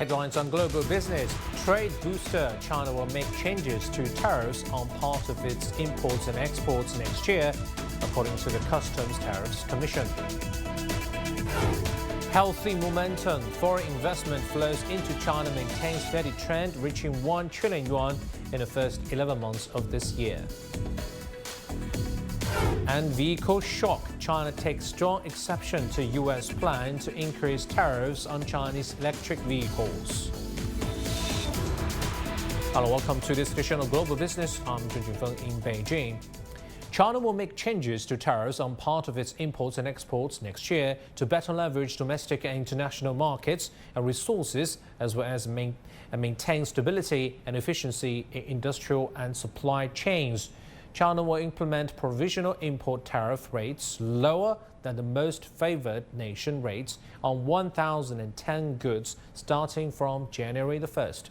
Headlines on Global Business. Trade booster. China will make changes to tariffs on part of its imports and exports next year, according to the Customs Tariffs Commission. Healthy momentum. Foreign investment flows into China maintains steady trend, reaching 1 trillion yuan in the first 11 months of this year. And vehicle shock. China takes strong exception to U.S. plan to increase tariffs on Chinese electric vehicles. Hello, welcome to this edition of Global Business. I'm Zheng Junfeng in Beijing. China will make changes to tariffs on part of its imports and exports next year to better leverage domestic and international markets and resources, as well as maintain stability and efficiency in industrial and supply chains. China will implement provisional import tariff rates lower than the most favored nation rates on 1,010 goods starting from January the 1st.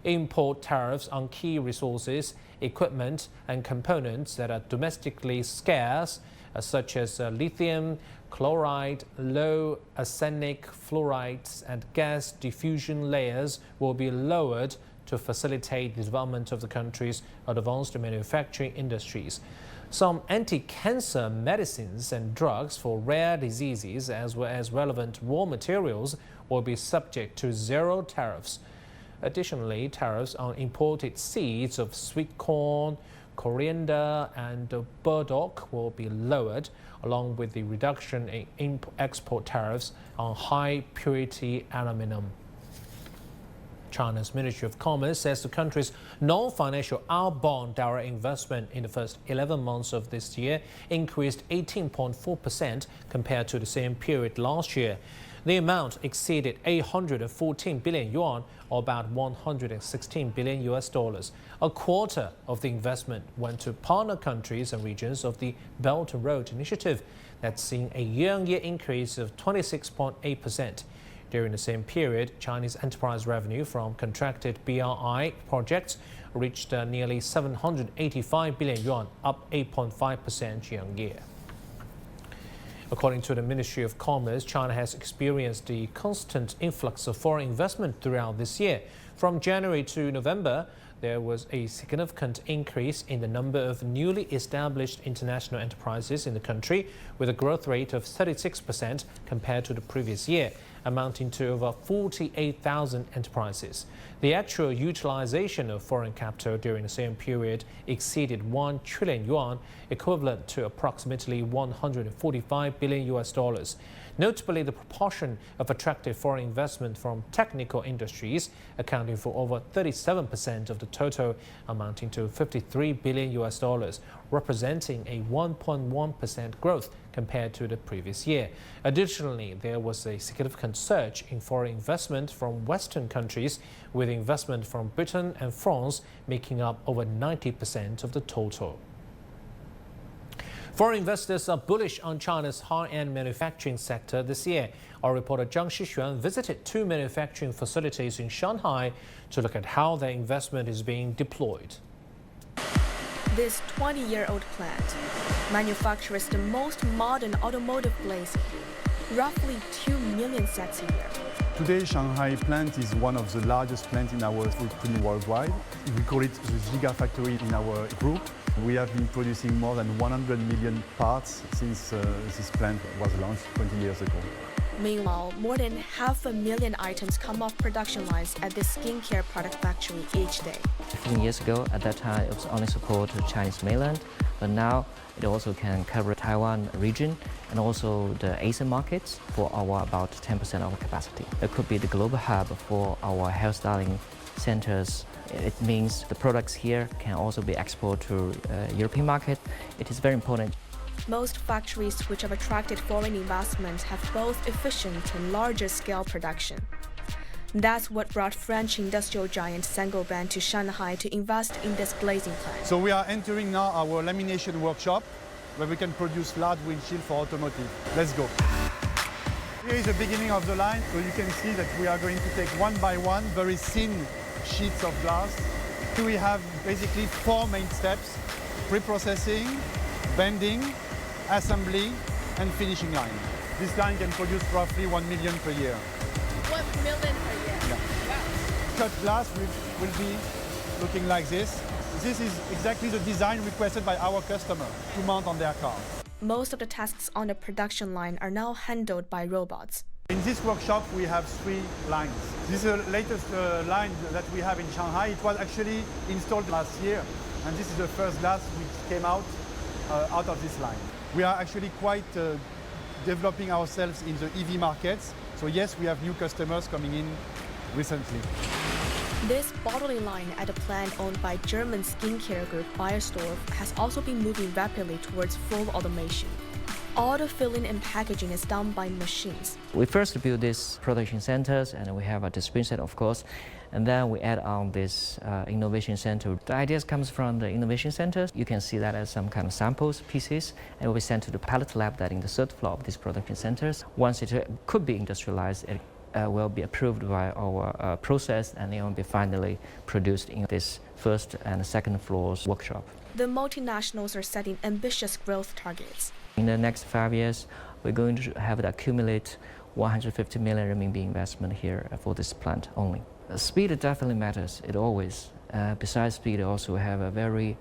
Import tariffs on key resources, equipment and components that are domestically scarce, such as lithium, chloride, low arsenic fluorides and gas diffusion layers, will be lowered to facilitate the development of the country's advanced manufacturing industries. Some anti-cancer medicines and drugs for rare diseases, as well as relevant raw materials, will be subject to zero tariffs. Additionally, tariffs on imported seeds of sweet corn, coriander and burdock will be lowered, along with the reduction in export tariffs on high-purity aluminum. China's Ministry of Commerce says the country's non-financial outbound direct investment in the first 11 months of this year increased 18.4% compared to the same period last year. The amount exceeded 814 billion yuan, or about $116 billion. A quarter of the investment went to partner countries and regions of the Belt and Road Initiative, that's seen a year-on-year increase of 26.8%. During the same period, Chinese enterprise revenue from contracted BRI projects reached nearly 785 billion yuan, up 8.5% year-on-year. According to the Ministry of Commerce, China has experienced the constant influx of foreign investment throughout this year. From January to November, there was a significant increase in the number of newly established international enterprises in the country, with a growth rate of 36% compared to the previous year, amounting to over 48,000 enterprises. The actual utilization of foreign capital during the same period exceeded 1 trillion yuan, equivalent to approximately $145 billion. Notably, the proportion of attractive foreign investment from technical industries, accounting for over 37% of the total, amounting to $53 billion, representing a 1.1% growth compared to the previous year. Additionally, there was a significant surge in foreign investment from Western countries, with investment from Britain and France making up over 90% of the total. Foreign investors are bullish on China's high-end manufacturing sector this year. Our reporter Zhang Shixuan visited 2 manufacturing facilities in Shanghai to look at how their investment is being deployed. This 20-year-old plant manufactures the most modern automotive glazing, roughly 2 million sets a year. Today, Shanghai plant is one of the largest plants in our footprint worldwide. We call it the Gigafactory in our group. We have been producing more than 100 million parts since this plant was launched 20 years ago. Meanwhile, more than 500,000 items come off production lines at this skincare product factory each day. 15 years ago, at that time, it was only support to Chinese mainland, but now it also can cover Taiwan region and also the Asian markets for our about 10% of our capacity. It could be the global hub for our hairstyling centers. It means the products here can also be exported to European market. It is very important. Most factories which have attracted foreign investment have both efficient and larger scale production. That's what brought French industrial giant Saint-Gobain to Shanghai to invest in this glazing plant. So we are entering now our lamination workshop, where we can produce large windshield for automotive. Let's go. Here is the beginning of the line, so you can see that we are going to take one by one very thin sheets of glass. We have basically 4 main steps: pre-processing, bending, assembly and finishing line. This line can produce roughly 1 million per year. 1 million per year? Yeah. Wow. cut glass will be looking like this. This is exactly the design requested by our customer to mount on their car. Most of the tasks on the production line are now handled by robots. In this workshop, we have 3 lines. This is the latest line that we have in Shanghai. It was actually installed last year, and this is the first glass which came out of this line. We are actually quite developing ourselves in the EV markets. So yes, we have new customers coming in recently. This bottling line at a plant owned by German skincare group Beiersdorf has also been moving rapidly towards full automation. All the filling and packaging is done by machines. We first build these production centers, and we have a distribution center, of course, and then we add on this innovation center. The ideas comes from the innovation centers. You can see that as some kind of samples, pieces, and will be sent to the pilot lab that in the 3rd floor of these production centers. Once it could be industrialized, it will be approved by our process, and it will be finally produced in this 1st and 2nd floors workshop. The multinationals are setting ambitious growth targets. In the next 5 years, we're going to have to accumulate 150 million RMB investment here for this plant only. Speed definitely matters, it always. Besides speed, also have a very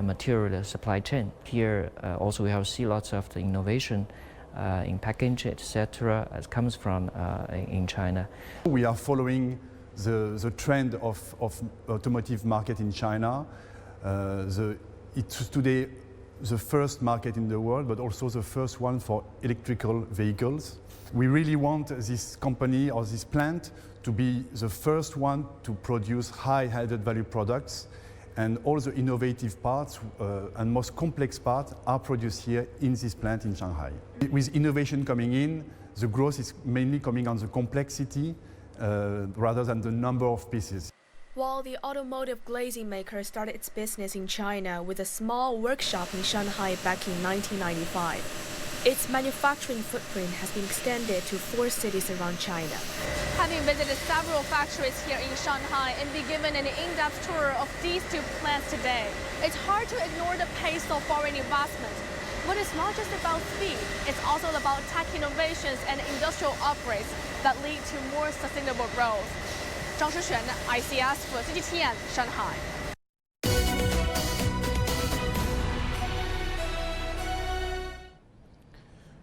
material supply chain. Here also we have see lots of the innovation in packaging, etc. It comes from in China. We are following the trend of automotive market in China. It's today the first market in the world, but also the first one for electrical vehicles. We really want this company or this plant to be the first one to produce high added value products, and all the innovative parts and most complex parts are produced here in this plant in Shanghai. With innovation coming in, the growth is mainly coming on the complexity rather than the number of pieces. While the automotive glazing maker started its business in China with a small workshop in Shanghai back in 1995, its manufacturing footprint has been extended to 4 cities around China. Having visited several factories here in Shanghai and be given an in-depth tour of these 2 plants today, it's hard to ignore the pace of foreign investment. But it's not just about speed, it's also about tech innovations and industrial upgrades that lead to more sustainable growth. 张诗璇 ICS for CGTN, Shanghai.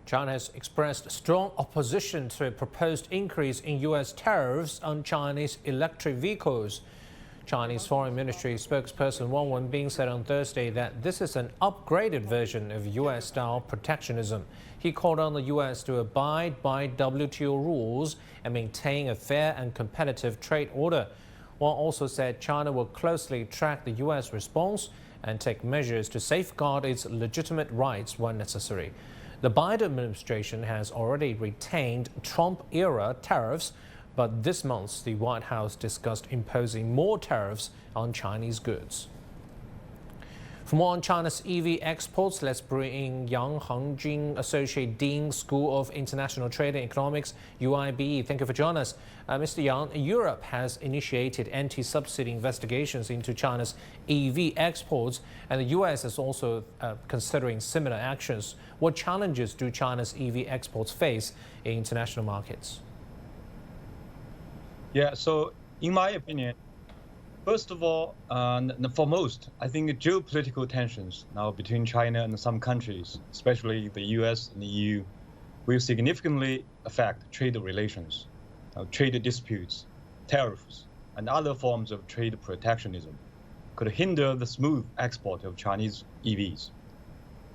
China has expressed strong opposition to a proposed increase in U.S. tariffs on Chinese electric vehicles. Chinese Foreign Ministry spokesperson Wang Wenbin said on Thursday that this is an upgraded version of U.S.-style protectionism. He called on the U.S. to abide by WTO rules and maintain a fair and competitive trade order. Wang also said China will closely track the U.S. response and take measures to safeguard its legitimate rights when necessary. The Biden administration has already retained Trump-era tariffs, but this month the White House discussed imposing more tariffs on Chinese goods. For more on China's EV exports, let's bring in Yang Hangjin, Associate Dean, School of International Trade and Economics, UIB. Thank you for joining us. Mr. Yang, Europe has initiated anti-subsidy investigations into China's EV exports, and the U.S. is also considering similar actions. What challenges do China's EV exports face in international markets? Yeah, so in my opinion, first of all, and foremost, I think the geopolitical tensions now between China and some countries, especially the US and the EU, will significantly affect trade relations, trade disputes, tariffs, and other forms of trade protectionism could hinder the smooth export of Chinese EVs.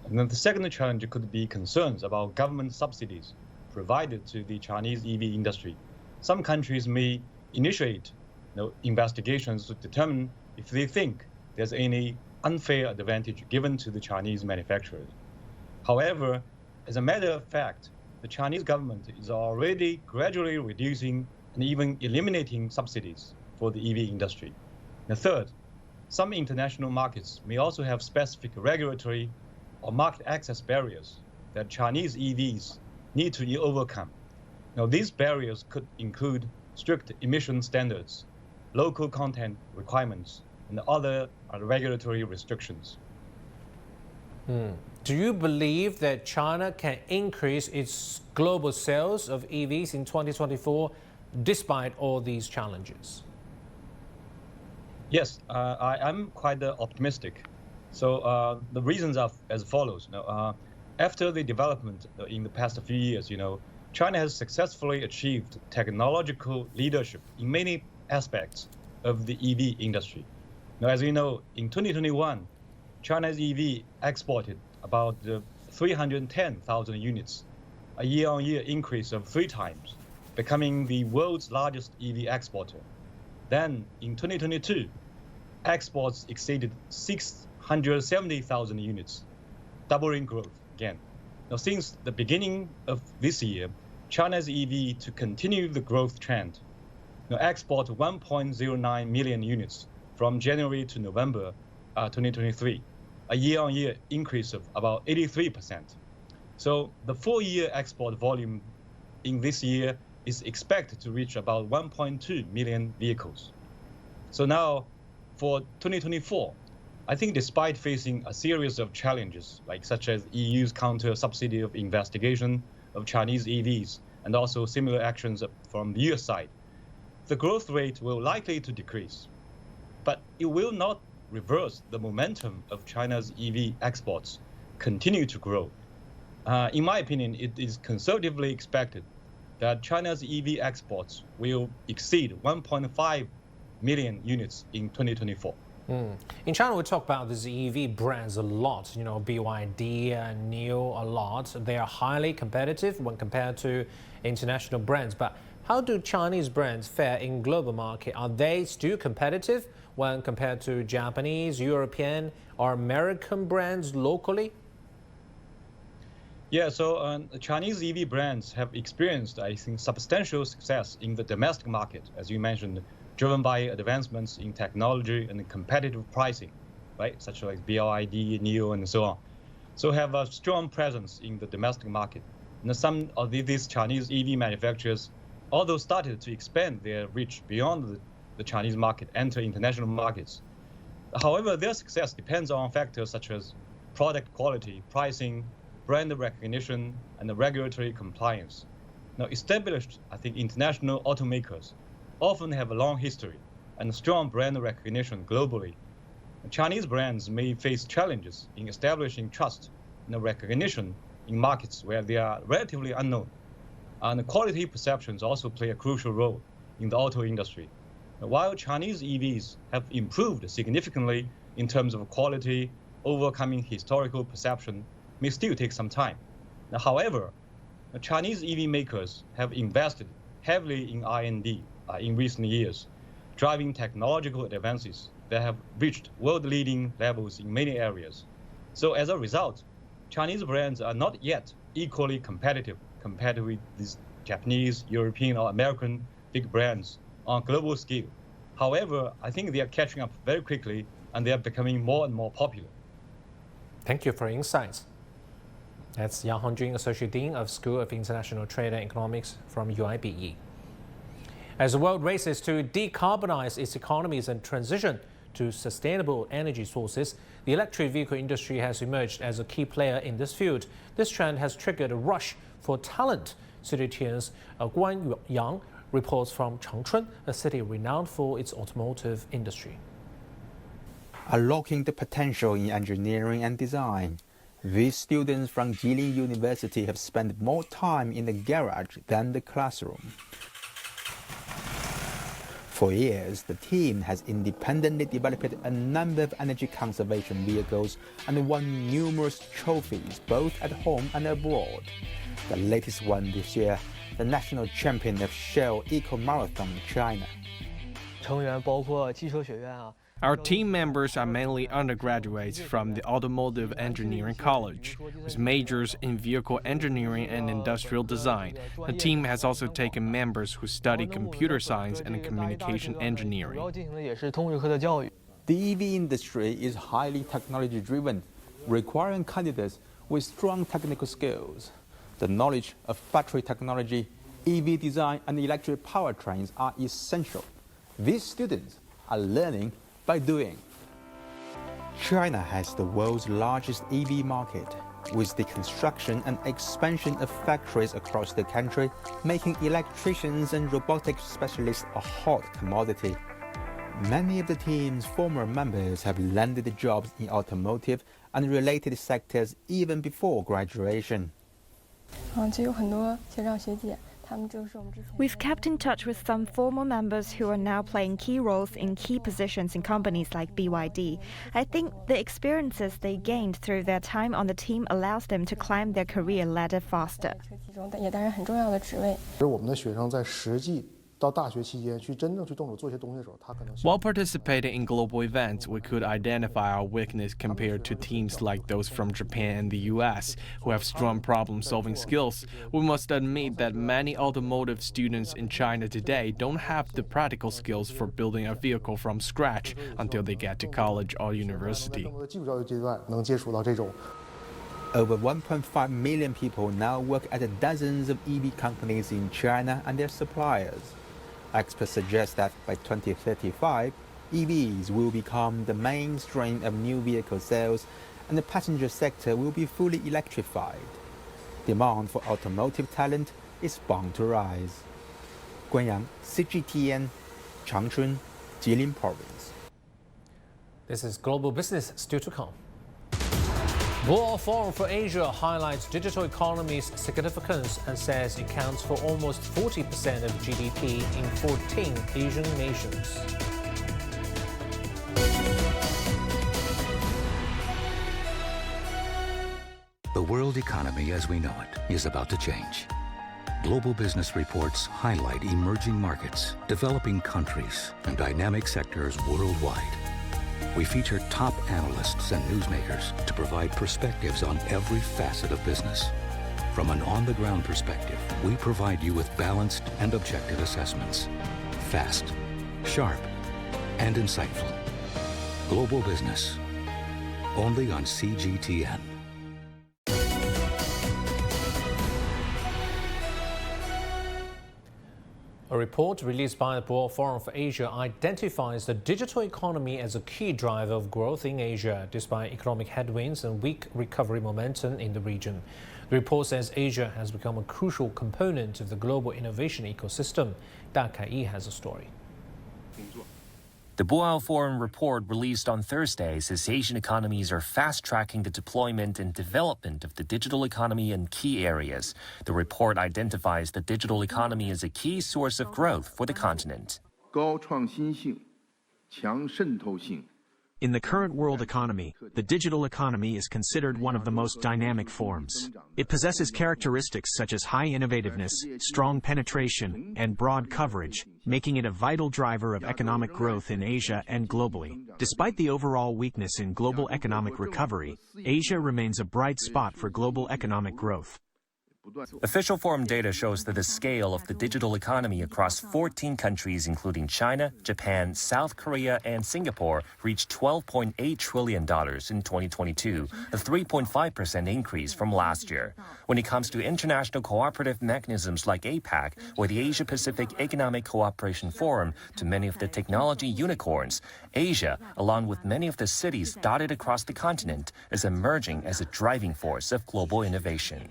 And then the second challenge could be concerns about government subsidies provided to the Chinese EV industry. Some countries may initiate investigations to determine if they think there's any unfair advantage given to the Chinese manufacturers. However, as a matter of fact, the Chinese government is already gradually reducing and even eliminating subsidies for the EV industry. The third, some international markets may also have specific regulatory or market access barriers that Chinese EVs need to overcome. Now, these barriers could include strict emission standards, local content requirements, and other regulatory restrictions. Do you believe that China can increase its global sales of EVs in 2024 despite all these challenges? Yes, I'm quite optimistic. So the reasons are as follows. After the development in the past few years, China has successfully achieved technological leadership in many aspects of the EV industry. Now, as you know, in 2021, China's EV exported about 310,000 units, a year-on-year increase of 3 times, becoming the world's largest EV exporter. Then, in 2022, exports exceeded 670,000 units, doubling growth again. Now, since the beginning of this year, China's EV to continue the growth trend. Now, export 1.09 million units from January to November 2023, a year-on-year increase of about 83%. So the full-year export volume in this year is expected to reach about 1.2 million vehicles. So now, for 2024, I think despite facing a series of challenges, such as EU's counter-subsidy of investigation of Chinese EVs and also similar actions from the US side, the growth rate will likely to decrease. But it will not reverse the momentum of China's EV exports continue to grow. In my opinion, it is conservatively expected that China's EV exports will exceed 1.5 million units in 2024. In China, we talk about these EV brands a lot, BYD and NIO a lot. They are highly competitive when compared to international brands. But how do Chinese brands fare in global market? Are they still competitive when compared to Japanese, European, or American brands locally? Yeah, so Chinese EV brands have experienced, I think, substantial success in the domestic market, as you mentioned, driven by advancements in technology and competitive pricing, right? Such as BYD, NIO, and so on. So have a strong presence in the domestic market. And some of these Chinese EV manufacturers, although started to expand their reach beyond the Chinese market, enter international markets. However, their success depends on factors such as product quality, pricing, brand recognition, and regulatory compliance. Now, established, I think, international automakers often have a long history and strong brand recognition globally. Chinese brands may face challenges in establishing trust and recognition in markets where they are relatively unknown. And quality perceptions also play a crucial role in the auto industry. While Chinese EVs have improved significantly in terms of quality, overcoming historical perception may still take some time. Now, however, Chinese EV makers have invested heavily in R&D in recent years, driving technological advances that have reached world-leading levels in many areas. So as a result, Chinese brands are not yet equally competitive compared with these Japanese, European, or American big brands on a global scale. However, I think they are catching up very quickly and they are becoming more and more popular. Thank you for your insights. That's Yang Hongjun, Associate Dean of School of International Trade and Economics from UIBE. As the world races to decarbonize its economies and transition to sustainable energy sources, the electric vehicle industry has emerged as a key player in this field. This trend has triggered a rush for talent. CityTN's Guan Yang reports from Changchun, a city renowned for its automotive industry. Unlocking the potential in engineering and design. These students from Jilin University have spent more time in the garage than the classroom. For years, the team has independently developed a number of energy conservation vehicles and won numerous trophies both at home and abroad. The latest one this year, the national champion of Shell Eco Marathon China. 成员包括汽车学院啊。 Our team members are mainly undergraduates from the Automotive Engineering College, with majors in vehicle engineering and industrial design. The team has also taken members who study computer science and communication engineering. The EV industry is highly technology-driven, requiring candidates with strong technical skills. The knowledge of battery technology, EV design, and electric powertrains are essential. These students are learning by doing. China has the world's largest EV market, with the construction and expansion of factories across the country, making electricians and robotics specialists a hot commodity. Many of the team's former members have landed jobs in automotive and related sectors even before graduation. We've kept in touch with some former members who are now playing key roles in key positions in companies like BYD. I think the experiences they gained through their time on the team allows them to climb their career ladder faster. While participating in global events, we could identify our weakness compared to teams like those from Japan and the US, who have strong problem-solving skills. We must admit that many automotive students in China today don't have the practical skills for building a vehicle from scratch until they get to college or university. Over 1.5 million people now work at dozens of EV companies in China and their suppliers. Experts suggest that by 2035, EVs will become the mainstream of new vehicle sales and the passenger sector will be fully electrified. Demand for automotive talent is bound to rise. Guanyang, CGTN, Changchun, Jilin Province. This is Global Business, still to come. World Forum for Asia highlights digital economy's significance and says it counts for almost 40% of GDP in 14 Asian nations. The world economy as we know it is about to change. Global business reports highlight emerging markets, developing countries, and dynamic sectors worldwide. We feature top analysts and newsmakers to provide perspectives on every facet of business. From an on-the-ground perspective, we provide you with balanced and objective assessments. Fast, sharp, and insightful. Global Business. Only on CGTN. A report released by the World Forum for Asia identifies the digital economy as a key driver of growth in Asia, despite economic headwinds and weak recovery momentum in the region. The report says Asia has become a crucial component of the global innovation ecosystem. Da Kai has a story. The Boao Forum report released on Thursday says Asian economies are fast-tracking the deployment and development of the digital economy in key areas. The report identifies the digital economy as a key source of growth for the continent. In the current world economy, the digital economy is considered one of the most dynamic forms. It possesses characteristics such as high innovativeness, strong penetration, and broad coverage, making it a vital driver of economic growth in Asia and globally. Despite the overall weakness in global economic recovery, Asia remains a bright spot for global economic growth. Official forum data shows that the scale of the digital economy across 14 countries, including China, Japan, South Korea, and Singapore, reached $12.8 trillion in 2022, a 3.5% increase from last year. When it comes to international cooperative mechanisms like APEC or the Asia-Pacific Economic Cooperation Forum, to many of the technology unicorns, Asia, along with many of the cities dotted across the continent, is emerging as a driving force of global innovation.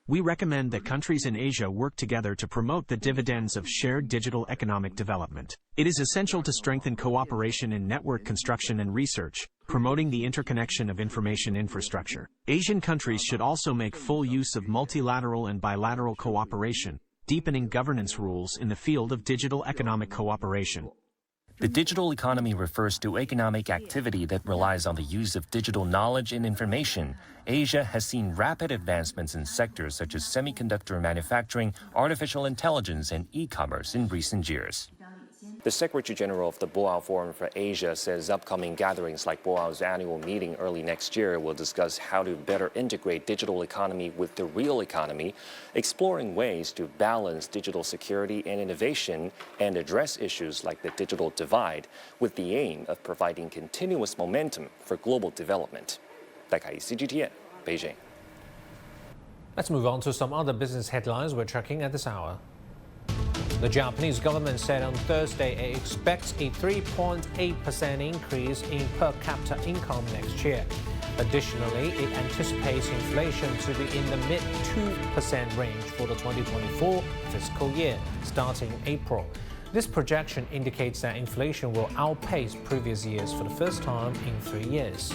We recommend that countries in Asia work together to promote the dividends of shared digital economic development. It is essential to strengthen cooperation in network construction and research, promoting the interconnection of information infrastructure. Asian countries should also make full use of multilateral and bilateral cooperation, deepening governance rules in the field of digital economic cooperation. The digital economy refers to economic activity that relies on the use of digital knowledge and information. Asia has seen rapid advancements in sectors such as semiconductor manufacturing, artificial intelligence, and e-commerce in recent years. The Secretary General of the Boao Forum for Asia says upcoming gatherings like Boao's annual meeting early next year will discuss how to better integrate digital economy with the real economy, exploring ways to balance digital security and innovation and address issues like the digital divide, with the aim of providing continuous momentum for global development. Da Kai, CGTN, Beijing. Let's move on to some other business headlines we're tracking at this hour. The Japanese government said on Thursday it expects a 3.8% increase in per capita income next year. Additionally, it anticipates inflation to be in the mid-2% range for the 2024 fiscal year, starting April. This projection indicates that inflation will outpace previous years for the first time in 3 years.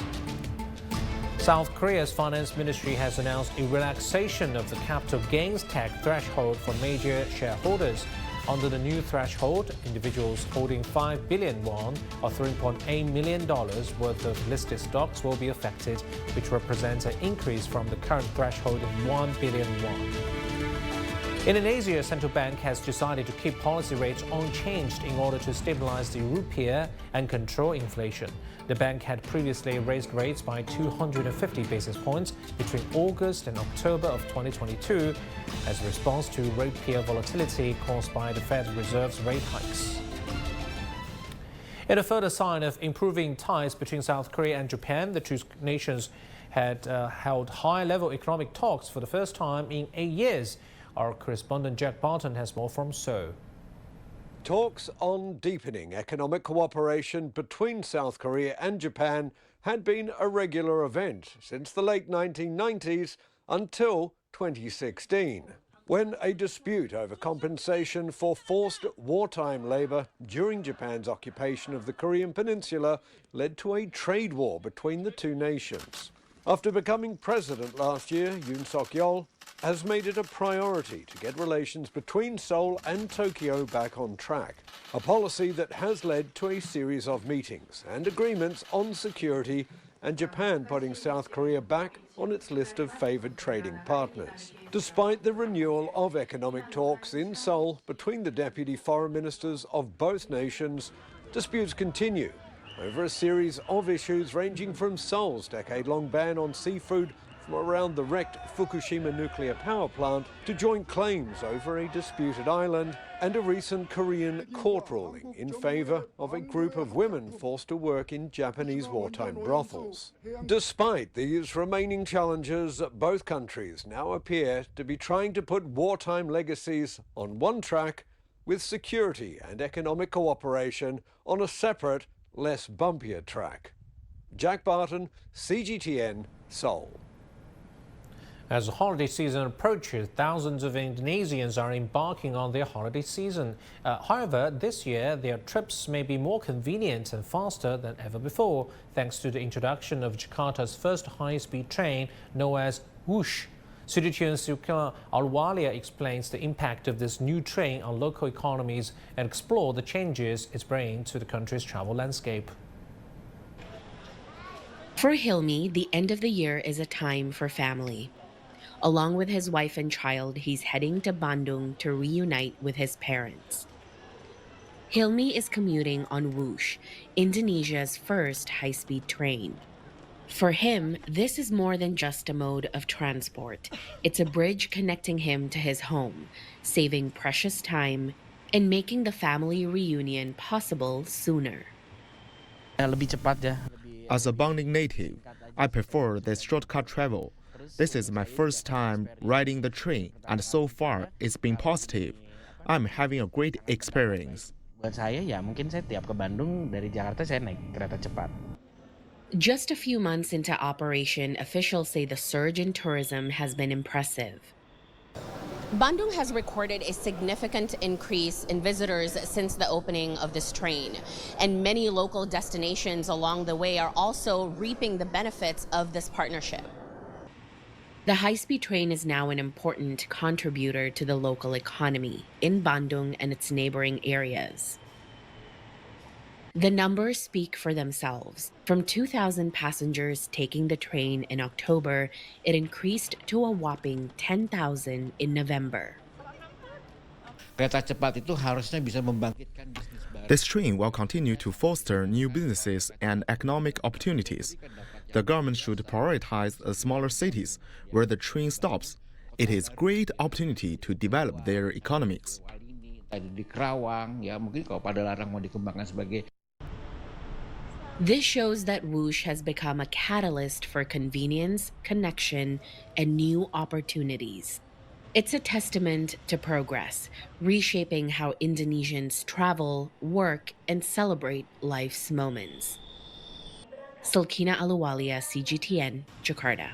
South Korea's finance ministry has announced a relaxation of the capital gains tax threshold for major shareholders. Under the new threshold, individuals holding 5 billion won, or $3.8 million worth of listed stocks will be affected, which represents an increase from the current threshold of 1 billion won. Indonesia's central bank has decided to keep policy rates unchanged in order to stabilize the rupiah and control inflation. The bank had previously raised rates by 250 basis points between August and October of 2022 as a response to rupiah volatility caused by the Federal Reserve's rate hikes. In a further sign of improving ties between South Korea and Japan, the two nations had held high-level economic talks for the first time in 8 years. Our correspondent Jack Barton has more from Seoul. Talks on deepening economic cooperation between South Korea and Japan had been a regular event since the late 1990s until 2016, when a dispute over compensation for forced wartime labor during Japan's occupation of the Korean Peninsula led to a trade war between the two nations. After becoming president last year, Yoon Suk-yeol has made it a priority to get relations between Seoul and Tokyo back on track, a policy that has led to a series of meetings and agreements on security and Japan putting South Korea back on its list of favored trading partners. Despite the renewal of economic talks in Seoul between the deputy foreign ministers of both nations, disputes continue over a series of issues ranging from Seoul's decade-long ban on seafood from around the wrecked Fukushima nuclear power plant to joint claims over a disputed island and a recent Korean court ruling in favor of a group of women forced to work in Japanese wartime brothels. Despite these remaining challenges, both countries now appear to be trying to put wartime legacies on one track with security and economic cooperation on a separate, less bumpier track. Jack Barton, CGTN, Seoul. As the holiday season approaches, thousands of Indonesians are embarking on their holiday season. However, this year, their trips may be more convenient and faster than ever before, thanks to the introduction of Jakarta's first high-speed train, known as Whoosh. CGTN's Sulkina Ahluwalia explains the impact of this new train on local economies and explore the changes it's bringing to the country's travel landscape. For Hilmi, the end of the year is a time for family. Along with his wife and child, he's heading to Bandung to reunite with his parents. Hilmi is commuting on Whoosh, Indonesia's first high-speed train. For him, this is more than just a mode of transport. It's a bridge connecting him to his home, saving precious time and making the family reunion possible sooner. As a Bandung native, I prefer this shortcut travel. This is my first time riding the train, and so far it's been positive. I'm having a great experience. Just a few months into operation, officials say the surge in tourism has been impressive. Bandung has recorded a significant increase in visitors since the opening of this train, and many local destinations along the way are also reaping the benefits of this partnership. The high-speed train is now an important contributor to the local economy in Bandung and its neighboring areas. The numbers speak for themselves. From 2,000 passengers taking the train in October, it increased to a whopping 10,000 in November. This train will continue to foster new businesses and economic opportunities. The government should prioritize the smaller cities where the train stops. It is a great opportunity to develop their economies. This shows that Whoosh has become a catalyst for convenience, connection, and new opportunities. It's a testament to progress, reshaping how Indonesians travel, work, and celebrate life's moments. Sulkina Ahluwalia, CGTN, Jakarta.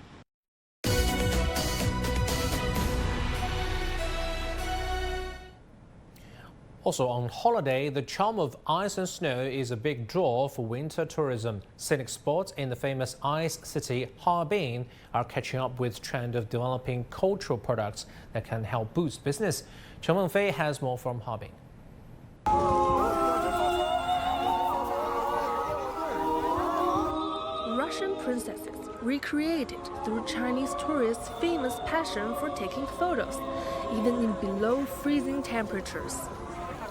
Also on holiday, the charm of ice and snow is a big draw for winter tourism. Scenic spots in the famous ice city Harbin are catching up with the trend of developing cultural products that can help boost business. Chen Wenfei has more from Harbin. Russian princesses recreated through Chinese tourists' famous passion for taking photos, even in below freezing temperatures.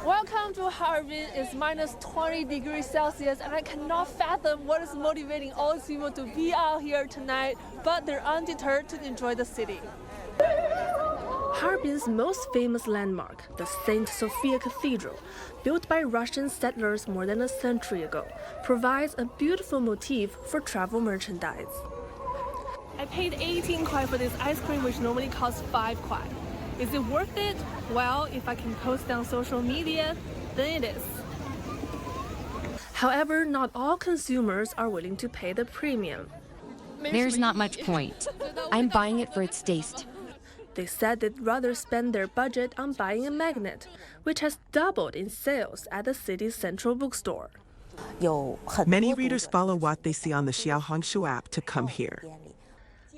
Welcome to Harbin. It's minus 20 degrees Celsius, and I cannot fathom what is motivating all these people to be out here tonight, but they're undeterred to enjoy the city. Harbin's most famous landmark, the St. Sophia Cathedral, built by Russian settlers more than a century ago, provides a beautiful motif for travel merchandise. I paid 18 kwai for this ice cream, which normally costs 5 kwai. Is it worth it? Well, if I can post on social media, then it is. However, not all consumers are willing to pay the premium. There's not much point. I'm buying it for its taste. They said they'd rather spend their budget on buying a magnet, which has doubled in sales at the city's central bookstore. Many readers follow what they see on the Xiaohongshu app to come here.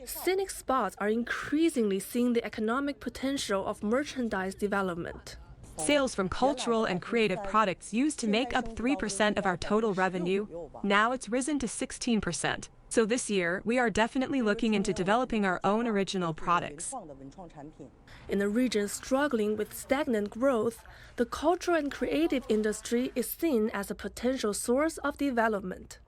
Scenic spots are increasingly seeing the economic potential of merchandise development. Sales from cultural and creative products used to make up 3% of our total revenue. Now it's risen to 16%. So this year, we are definitely looking into developing our own original products. In a region struggling with stagnant growth, the cultural and creative industry is seen as a potential source of development.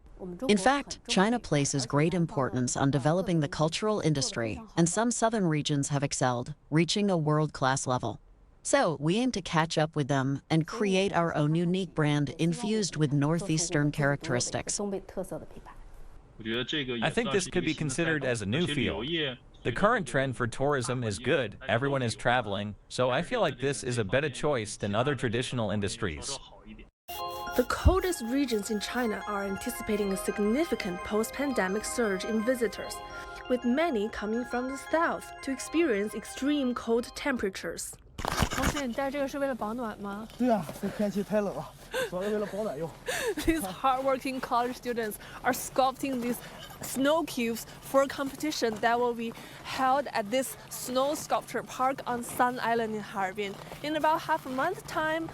In fact, China places great importance on developing the cultural industry, and some southern regions have excelled, reaching a world-class level. So we aim to catch up with them and create our own unique brand infused with northeastern characteristics. I think this could be considered as a new field. The current trend for tourism is good. Everyone is traveling, so I feel like this is a better choice than other traditional industries. The coldest regions in China are anticipating a significant post-pandemic surge in visitors, with many coming from the south to experience extreme cold temperatures. 同学，你戴这个是为了保暖吗？对啊，这天气太冷了，主要是为了保暖用。These hardworking college students are sculpting these snow cubes for a competition that will be held at this snow sculpture park on Sun Island in Harbin. In about half a month's time,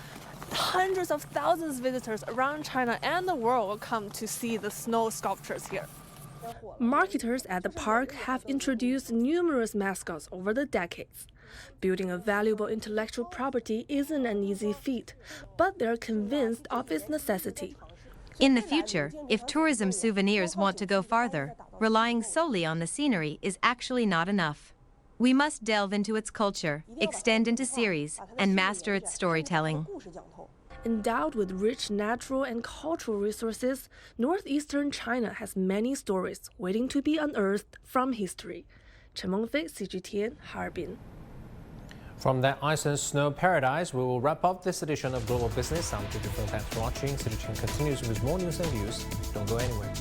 hundreds of thousands of visitors around China and the world will come to see the snow sculptures here. Marketers at the park have introduced numerous mascots over the decades. Building a valuable intellectual property isn't an easy feat, but they're convinced of its necessity. In the future, if tourism souvenirs want to go farther, relying solely on the scenery is actually not enough. We must delve into its culture, extend into series, and master its storytelling. Endowed with rich natural and cultural resources, northeastern China has many stories waiting to be unearthed from history. Chen Wenfei, CGTN, Harbin. From that ice and snow paradise, we will wrap up this edition of Global Business. I'm Peter Phil. Thanks for watching. CGTN continues with more news and views. Don't go anywhere.